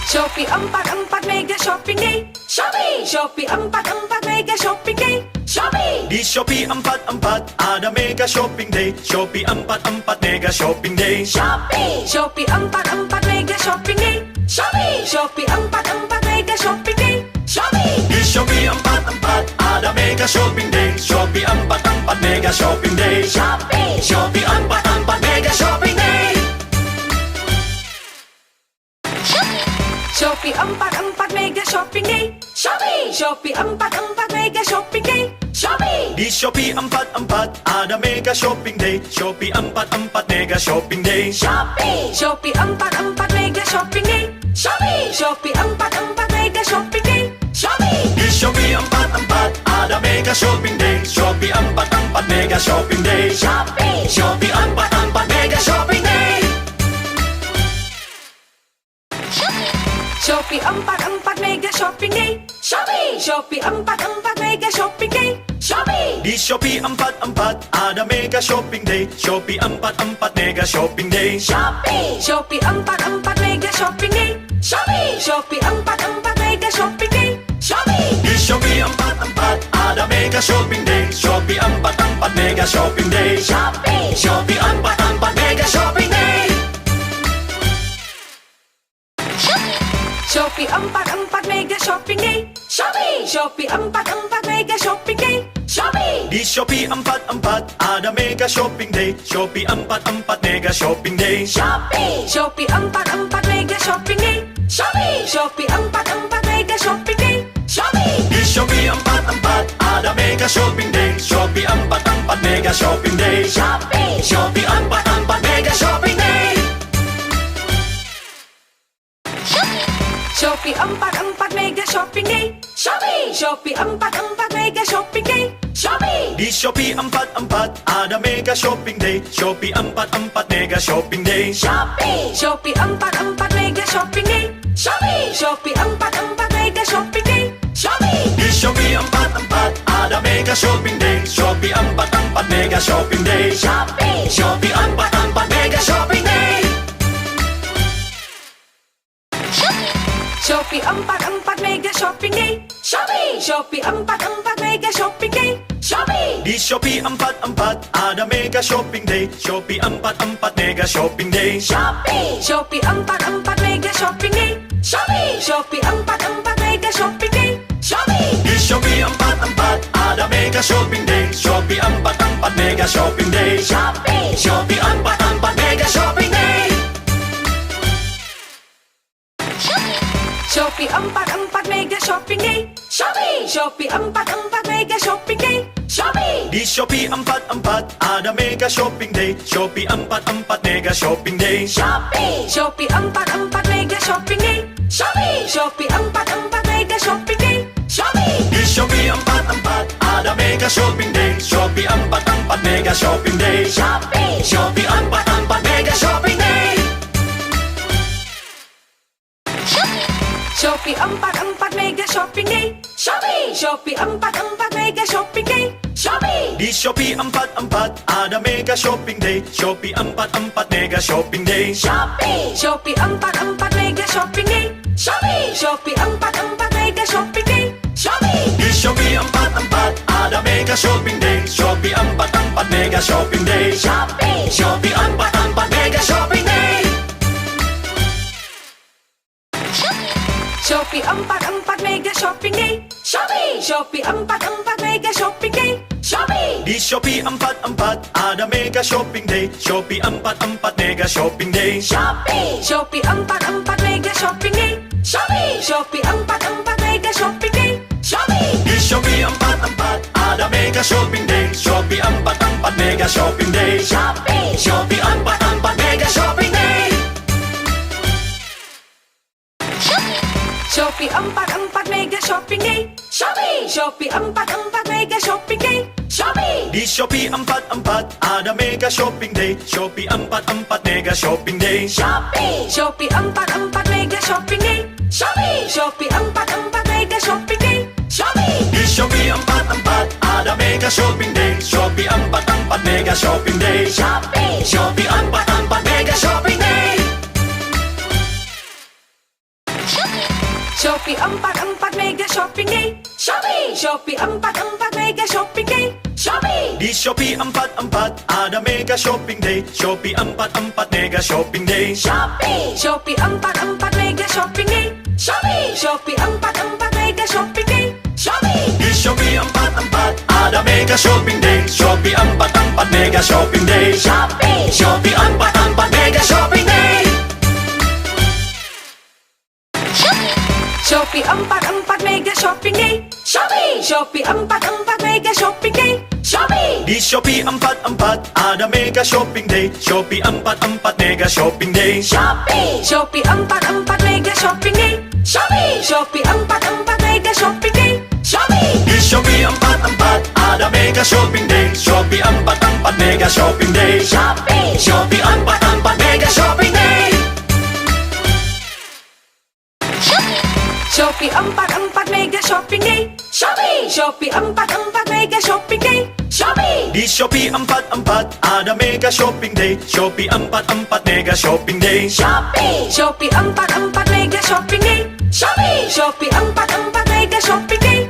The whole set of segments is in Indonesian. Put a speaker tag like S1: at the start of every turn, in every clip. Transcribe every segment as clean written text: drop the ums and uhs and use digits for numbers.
S1: Shopee 44 Mega Shopping Day. Shopee 44 Mega Shopping Day.
S2: Di Shopee 44 ada Mega Shopping Day. Shopee 44 Mega Shopping Day.
S1: Shopee 44 Mega Shopping Day. Shopee 44 Mega Shopping Day.
S2: Di Shopee 44 ada Mega Shopping Day. Shopee 44 Mega Shopping Day. Shopee 44 Mega Shopping Day.
S1: Shopee 44 Mega Shopping Day. Shopee 44 Mega Shopping Day.
S2: Di Shopee 44 ada Mega Shopping Day. Shopee 44 Mega Shopping Day.
S1: Shopee 44 Mega Shopping Day. Shopee 44 Mega Shopping Day.
S2: Di Shopee 44 ada Mega Shopping Day. Shopee 44 Mega Shopping Day. Shopee 44 Mega Shopping Day.
S1: Shopee 44 Mega Shopping Day. Shopee 44 Mega Shopping Day.
S2: Di Shopee 44 ada Mega Shopping Day. Shopee 44 Mega Shopping Day.
S1: Shopee 44 Mega Shopping Day. Shopee 44 Mega Shopping Day.
S2: Di Shopee 44 ada Mega Shopping Day. Shopee 44 Mega Shopping Day. Shopee 44 Mega Shopping Day.
S1: Shopee 44 Mega Shopping Day. Shopee 44 Mega Shopping Day.
S2: Di Shopee 44 ada Mega Shopping Day. Shopee 44 Mega Shopping Day.
S1: Shopee 44 Mega Shopping Day. Shopee 44 Mega Shopping Day.
S2: Di Shopee 44 ada Mega Shopping Day. Shopee 44 Mega Shopping Day. Shopee 44 Mega Shopping Day.
S1: Shopee 44 Mega Shopping Day. Shopee 44 Mega Shopping Day.
S2: Di Shopee 44 ada Mega Shopping Day. Shopee 44 Mega Shopping Day.
S1: Shopee 44 Mega Shopping Day. Shopee 44 Mega Shopping Day.
S2: Di Shopee 44 ada Mega Shopping Day. Shopee 44 Mega Shopping Day. Shopee 44 Mega Shopping Day.
S1: Shopee 44 Mega Shopping Day. Shopee 44 Mega Shopping Day.
S2: Di Shopee 44 ada Mega Shopping Day. Shopee 44 Mega Shopping Day.
S1: Shopee 44 Mega Shopping Day. Shopee 44 Mega Shopping Day.
S2: Di Shopee 44 ada Mega Shopping Day. Shopee 44 Mega Shopping Day. Shopee 44 Mega Shopping Day.
S1: Shopee 44 Mega Shopping Day. Shopee 44 Mega Shopping Day.
S2: Di Shopee 44 ada Mega Shopping Day. Shopee 44 Mega Shopping Day.
S1: Shopee 44 Mega Shopping Day. Shopee 44 Mega Shopping Day.
S2: Di Shopee 44 ada Mega Shopping Day. Shopee 44 Mega Shopping Day. Shopee 44 Mega Shopping Day.
S1: Shopee 44 Mega Shopping Day. Shopee 44 Mega Shopping Day.
S2: Di Shopee 44 ada Mega Shopping Day. Shopee 44 Mega Shopping Day.
S1: Shopee 44 Mega Shopping Day. Shopee 44 Mega Shopping Day.
S2: Di Shopee 44 ada Mega Shopping Day. Shopee 44 Mega Shopping Day. Shopee 44 Mega Shopping Day.
S1: Shopee 44 Mega Shopping Day. Shopee 44 Mega Shopping Day.
S2: Di Shopee 44 ada Mega Shopping Day. Shopee 44 Mega Shopping Day.
S1: Shopee 44 Mega Shopping Day. Shopee 44 Mega Shopping Day.
S2: Di Shopee 44 ada Mega Shopping Day. Shopee 44 Mega Shopping Day. Shopee 44 Mega Shopping Day.
S1: Shopee 44 Mega Shopping Day. Shopee 44 Mega Shopping Day.
S2: Di Shopee 44 ada Mega Shopping Day. Shopee 44 Mega Shopping Day.
S1: Shopee 44 Mega Shopping Day. Shopee 44 Mega Shopping Day.
S2: Di Shopee 44 ada Mega Shopping Day. Shopee 44 Mega Shopping Day. Shopee 44 Mega Shopping Day.
S1: Shopee 44 Mega Shopping Day. Shopee 44 Mega Shopping Day.
S2: Di Shopee 44 ada Mega Shopping Day. Shopee 44 Mega Shopping Day.
S1: Shopee 44 Mega Shopping Day. Shopee 44 Mega Shopping Day.
S2: Di Shopee 44 ada Mega Shopping Day. Shopee 44 Mega Shopping Day. Shopee 44 Mega Shopping Day.
S1: Shopee 44 Mega Shopping Day. Shopee 44 Mega Shopping Day.
S2: Di Shopee 44 ada Mega Shopping Day. Shopee 44 Mega Shopping Day.
S1: Shopee 44 Mega Shopping Day. Shopee 44 Mega Shopping Day.
S2: Di Shopee 44 ada Mega Shopping Day. Shopee 44 Mega Shopping Day. Shopee 44 Mega Shopping Day.
S1: Shopee 44 Mega Shopping Day. Shopee 44 Mega Shopping Day.
S2: Di Shopee 44 ada Mega Shopping Day. Shopee 44 Mega Shopping Day.
S1: Shopee 44 Mega Shopping Day. Shopee 44 Mega Shopping Day.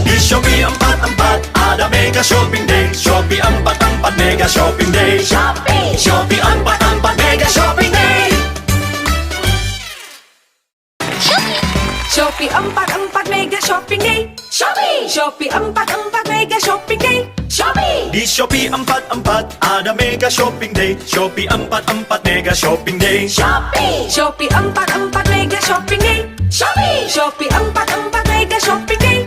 S2: Di Shopee 44 ada Mega Shopping Day. Shopee 44 Mega Shopping Day. Shopee 44 Mega Shopping Day.
S1: Shopee 44 Mega Shopping Day. Shopee 44 Mega Shopping Day.
S2: Di Shopee 44 ada Mega Shopping Day. Shopee 44 Mega Shopping Day.
S1: Shopee 44 Mega Shopping Day. Shopee 44 Mega Shopping Day.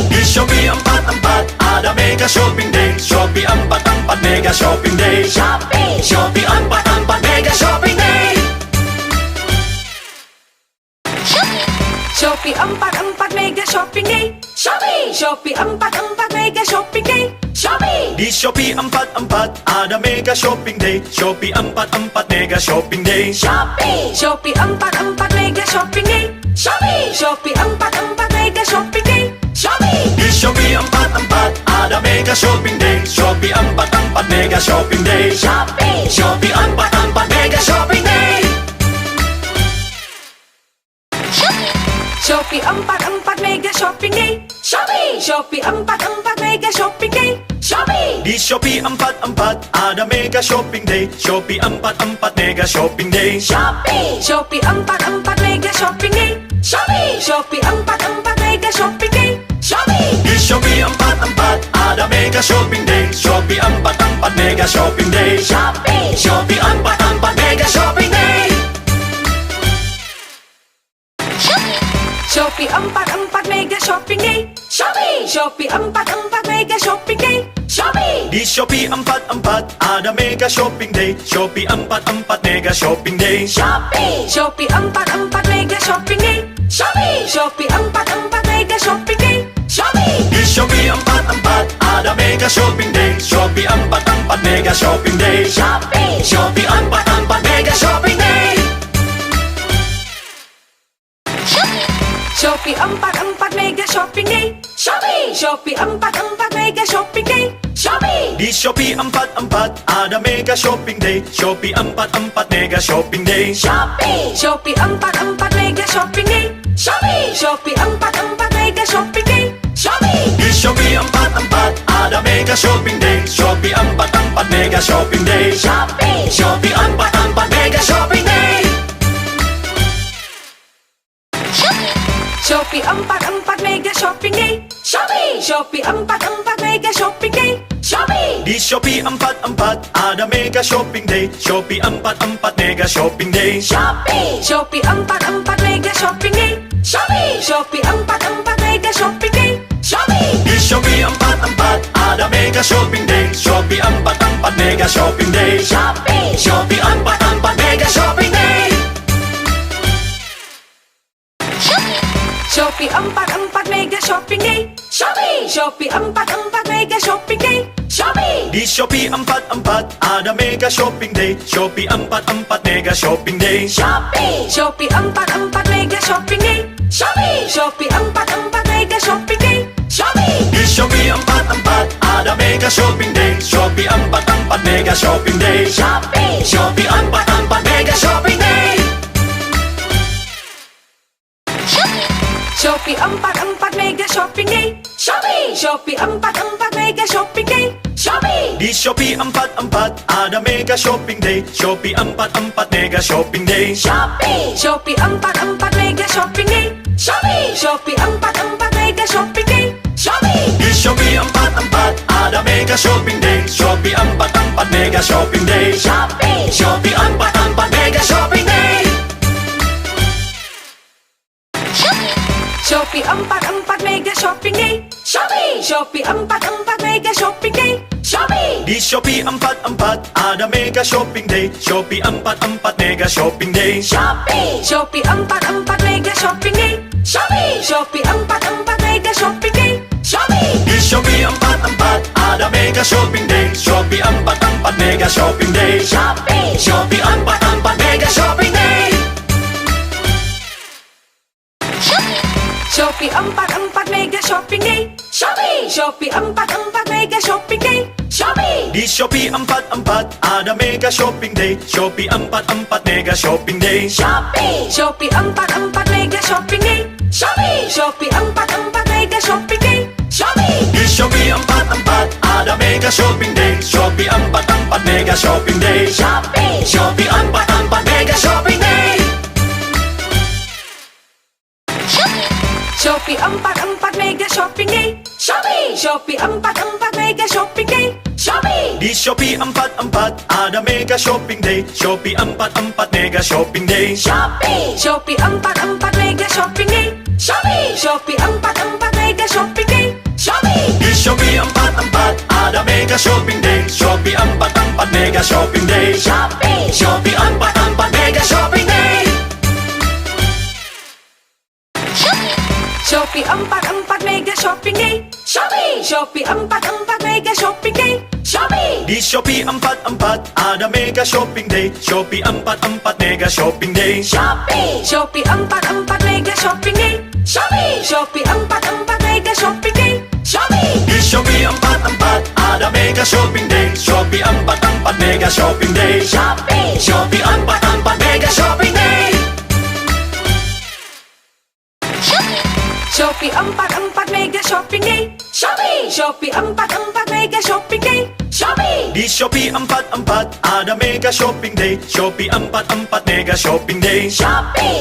S2: Di Shopee 44 ada Mega Shopping Day. Shopee 44 Mega Shopping Day. Shopee 44 Mega Shopping Day.
S1: Shopee 44 Mega Shopping Day. Shopee 44 Mega Shopping Day.
S2: Di Shopee 44 ada Mega Shopping Day. Shopee 44 Mega Shopping Day.
S1: Shopee 44 Mega Shopping Day. Shopee 44 Mega Shopping Day.
S2: Di Shopee 44 ada Mega Shopping Day. Shopee 44 Mega Shopping Day. Shopee 44 Mega Shopping Day.
S1: Shopee 44 Mega Shopping Day. Shopee 44 Mega Shopping Day.
S2: Di Shopee 44 ada Mega Shopping Day. Shopee 44 Mega Shopping Day.
S1: Shopee 44 Mega Shopping Day. Shopee 44 Mega Shopping Day.
S2: Di Shopee 44 ada Mega Shopping Day. Shopee 44 Mega Shopping Day. Shopee 44 Mega Shopping Day.
S1: Shopee 44 Mega Shopping Day. Shopee 44 Mega Shopping Day.
S2: Di Shopee 44 ada Mega Shopping Day. Shopee 44 Mega Shopping Day.
S1: Shopee 44 Mega Shopping Day. Shopee 44 Mega Shopping Day.
S2: Di Shopee 44 ada Mega Shopping Day. Shopee 44 Mega Shopping Day. Shopee 44 Mega Shopping Day.
S1: Shopee 44 Mega Shopping Day. Shopee 44 Mega Shopping Day.
S2: Di Shopee 44 ada Mega Shopping Day. Shopee 44 Mega Shopping Day.
S1: Shopee 44 Mega Shopping Day. Shopee 44 Mega Shopping Day.
S2: Di Shopee 44 ada Mega Shopping Day. Shopee 44 Mega Shopping Day. Shopee 44 Mega Shopping Day.
S1: Shopee 44 Mega Shopping Day. Shopee 44 Mega Shopping Day.
S2: Di Shopee 44 ada Mega Shopping Day. Shopee 44 Mega Shopping Day.
S1: Shopee 44 Mega Shopping Day. Shopee 44 Mega Shopping Day.
S2: Di Shopee 44 ada Mega Shopping Day. Shopee 44 Mega Shopping Day. Shopee 44 Mega Shopping Day.
S1: Shopee 44 Mega Shopping Day. Shopee 44 Mega Shopping Day.
S2: Di Shopee 44 ada Mega Shopping Day. Shopee 44 Mega Shopping Day.
S1: Shopee 44 Mega Shopping Day. Shopee 44 Mega Shopping Day.
S2: Di Shopee 44 ada Mega Shopping Day. Shopee 44 Mega Shopping Day. Shopee 44 Mega Shopping Day.
S1: Shopee 44 Mega Shopping Day. Shopee 44 Mega Shopping Day.
S2: Di Shopee 44 ada Mega Shopping Day. Shopee 44 Mega Shopping Day.
S1: Shopee 44 Mega Shopping Day. Shopee 44 Mega Shopping Day.
S2: Di Shopee 44 ada Mega Shopping Day. Shopee 44 Mega Shopping Day. Shopee 44 Mega Shopping Day.
S1: Shopee 44 Mega Shopping Day. Shopee 44 Mega Shopping Day.
S2: Di Shopee 44 ada Mega Shopping Day. Shopee 44 Mega Shopping Day.
S1: Shopee 44 Mega Shopping Day. Shopee 44 Mega Shopping Day.
S2: Di Shopee 44 ada Mega Shopping Day. Shopee 44 Mega Shopping Day. Shopee 44 Mega Shopping Day.
S1: Shopee 44 Mega Shopping Day. Shopee 44 Mega Shopping Day.
S2: Di Shopee 44 ada Mega Shopping Day. Shopee 44 Mega Shopping Day.
S1: Shopee 44 Mega Shopping Day. Shopee 44 Mega Shopping Day.
S2: Di Shopee 44 ada Mega Shopping Day. Shopee 44 Mega Shopping Day. Shopee 44 Mega Shopping Day.
S1: Shopee 44 Mega Shopping Day. Shopee 44 Mega Shopping Day.
S2: Di Shopee 44 ada Mega Shopping Day. Shopee 44 Mega Shopping Day.
S1: Shopee 44 Mega Shopping Day. Shopee 44 Mega Shopping Day.
S2: Di Shopee 44 ada Mega Shopping Day. Shopee 44 Mega Shopping Day. Shopee 44 Mega Shopping Day.
S1: Shopee 44 Mega Shopping Day. Shopee 44 Mega Shopping Day.
S2: Di Shopee 44 ada Mega Shopping Day. Shopee 44 Mega Shopping Day.
S1: Shopee 44 Mega Shopping Day. Shopee 44 Mega Shopping Day.
S2: Di Shopee 44 ada Mega Shopping Day. Shopee 44 Mega Shopping Day. Shopee 44 Mega Shopping Day.
S1: Shopee 44 Mega Shopping Day. Shopee 44 Mega Shopping Day.
S2: Di Shopee 44 ada Mega Shopping Day. Shopee 44 Mega Shopping Day.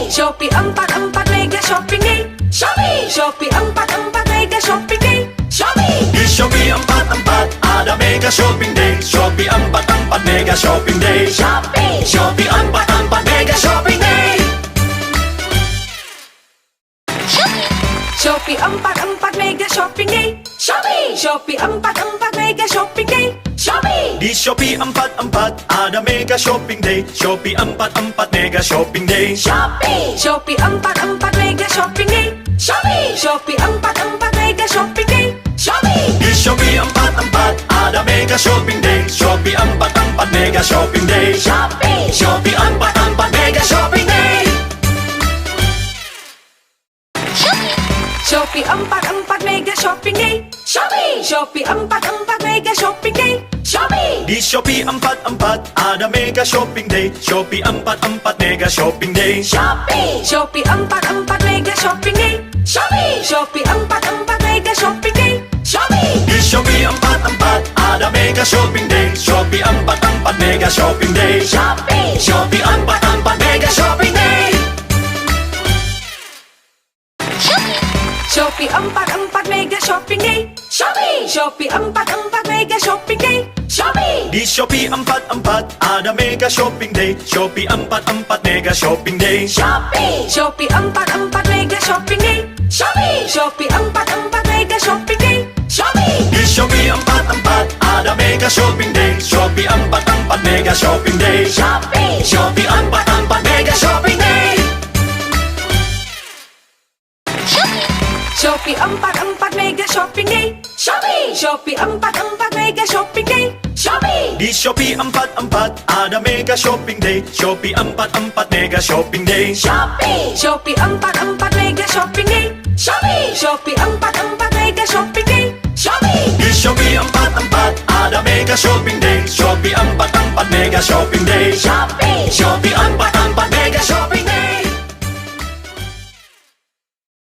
S1: Shopee 44 Mega Shopping Day. Shopee 44 Mega Shopping Day.
S2: Di Shopee 44 ada Mega Shopping Day. Shopee 44 Mega Shopping Day. Shopee 44 Mega Shopping Day.
S1: Shopee 44 Mega Shopping Day. Shopee 44 Mega Shopping Day.
S2: Di Shopee 44 ada Mega Shopping Day. Shopee 44 Mega Shopping Day.
S1: Shopee 44 Mega Shopping Day. Shopee 44 Mega Shopping Day.
S2: Di Shopee 44 ada Mega Shopping Day. Shopee 44 Mega Shopping Day. Shopee 44 Mega Shopping Day.
S1: Shopee 44 Mega Shopping Day. Shopee 44 Mega Shopping Day.
S2: Di Shopee 44 ada Mega Shopping Day. Shopee 44 Mega Shopping Day.
S1: Shopee 44 Mega Shopping Day. Shopee 44 Mega Shopping Day.
S2: Di Shopee 44 ada Mega Shopping Day. Shopee 44 Mega Shopping Day. Shopee 44 Mega Shopping Day.
S1: Shopee 44 Mega Shopping Day. Shopee 44 Mega Shopping Day.
S2: Di Shopee 44 ada Mega Shopping Day. Shopee 44 Mega Shopping Day.
S1: Shopee 44 Mega Shopping Day. Shopee 44 Mega Shopping Day.
S2: Di Shopee 44 ada Mega Shopping Day. Shopee 44 Mega Shopping Day. Shopee 44 Mega Shopping Day.
S1: Shopee 44 Mega Shopping Day. Shopee 44 Mega Shopping Day.
S2: Di Shopee 44 ada Mega Shopping Day. Shopee 44 Mega Shopping Day.
S1: Shopee 44 Mega Shopping Day. Shopee 44 Mega Shopping Day.
S2: Di Shopee 44 ada Mega Shopping Day. Shopee 44 Mega Shopping Day. Shopee 44 Mega Shopping Day.